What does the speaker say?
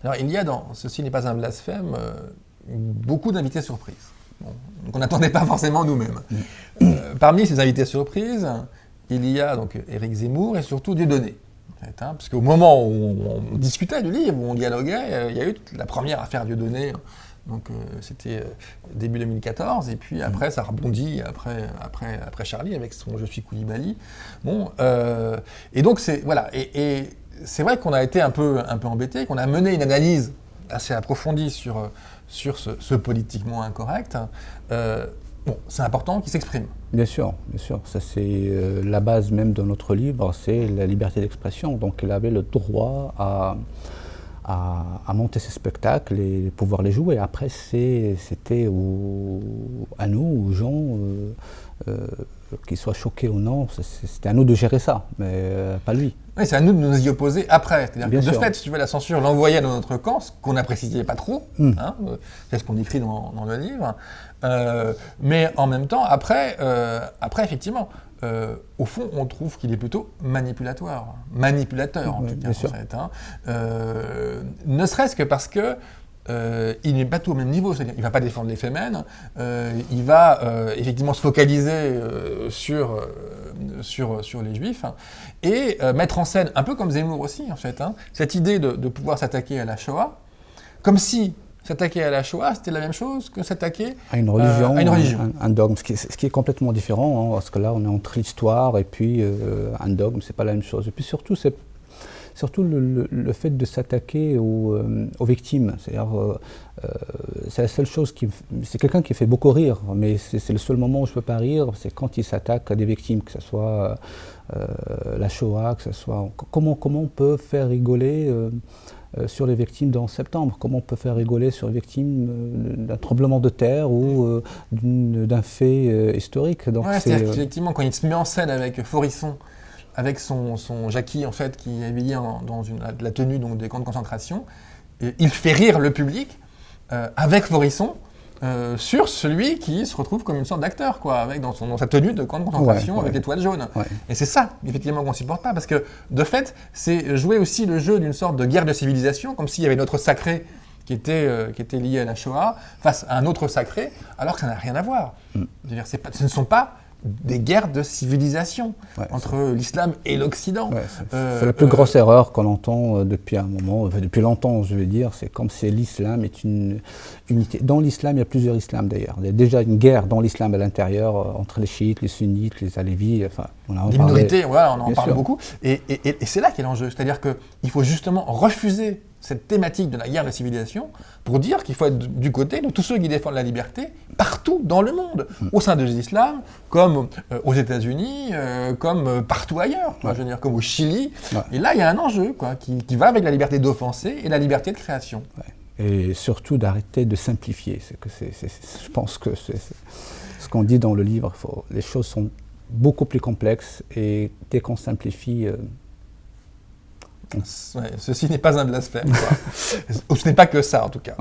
Alors, il y a dans Ceci n'est pas un blasphème beaucoup d'invités surprises. Bon, donc on n'attendait pas forcément nous-mêmes. Parmi ces invités surprises, il y a donc Éric Zemmour et surtout Dieudonné. Parce qu'au moment où on discutait du livre, où on dialoguait, il y a eu la première affaire Dieudonné. Donc c'était début 2014, et puis après ça rebondit après Charlie avec son Je suis Koulibaly. Bon, et donc c'est voilà, et c'est vrai qu'on a été un peu embêtés, qu'on a mené une analyse assez approfondie sur ce politiquement incorrect. Bon, c'est important qu'il s'exprime. Bien sûr, ça c'est la base même de notre livre, c'est la liberté d'expression. Donc il avait le droit à monter ses spectacles et pouvoir les jouer. Après, c'était à nous, aux gens, qu'ils soient choqués ou non, c'était à nous de gérer ça, mais pas lui. Oui, c'est à nous de nous y opposer après. C'est-à-dire Bien que de sûr. fait, si tu veux, la censure l'envoyait dans notre camp, ce qu'on n'appréciait pas trop, c'est ce qu'on écrit dans le livre. Mais en même temps, après effectivement, au fond, on trouve qu'il est plutôt manipulateur en tout cas, en fait, ne serait-ce que parce que il n'est pas tout au même niveau, c'est-à-dire il ne va pas défendre les Femen, il va effectivement se focaliser sur les Juifs et mettre en scène, un peu comme Zemmour aussi en fait, cette idée de pouvoir s'attaquer à la Shoah, comme si s'attaquer à la Shoah, c'était la même chose que s'attaquer à une religion, un dogme, ce qui est complètement différent, parce que là on est entre l'histoire et puis un dogme, c'est pas la même chose. Et puis surtout, le fait de s'attaquer aux victimes. C'est-à-dire, c'est la seule chose c'est quelqu'un qui fait beaucoup rire, mais c'est le seul moment où je ne peux pas rire, c'est quand il s'attaque à des victimes, que ce soit la Shoah, que ce soit... Comment on peut faire rigoler sur les victimes de 11 septembre? Comment on peut faire rigoler sur les victimes d'un tremblement de terre ou d'un fait historique? Donc, c'est-à-dire qu'effectivement, quand il se met en scène avec Forisson, avec son Jackie, en fait, qui est habillé dans la tenue donc, des camps de concentration, et il fait rire le public avec Forisson sur celui qui se retrouve comme une sorte d'acteur, quoi, avec dans sa tenue de camp de concentration avec l'étoile jaune. Ouais. Et c'est ça, effectivement, qu'on ne supporte pas, parce que, de fait, c'est jouer aussi le jeu d'une sorte de guerre de civilisation, comme s'il y avait notre sacré qui était lié à la Shoah, face à un autre sacré, alors que ça n'a rien à voir. C'est-à-dire, ce ne sont pas des guerres de civilisation entre l'islam et l'Occident. C'est la plus grosse erreur qu'on entend depuis un moment, depuis longtemps je veux dire, c'est comme si l'islam est une unité. Dans l'islam, il y a plusieurs islams d'ailleurs. Il y a déjà une guerre dans l'islam à l'intérieur, entre les chiites, les sunnites, les alévis, enfin... Les minorités, on en parle beaucoup. Et c'est là qu'est l'enjeu, c'est-à-dire qu'il faut justement refuser cette thématique de la guerre de civilisation pour dire qu'il faut être du côté de tous ceux qui défendent la liberté partout dans le monde, au sein de l'islam, comme aux États-Unis, comme partout ailleurs, je veux dire, comme au Chili. Et là, il y a un enjeu qui va avec la liberté d'offenser et la liberté de création. Et surtout d'arrêter de simplifier. Je pense que c'est ce qu'on dit dans le livre. Les choses sont beaucoup plus complexes et dès qu'on simplifie... Ceci n'est pas un blasphème. Ce n'est pas que ça, en tout cas.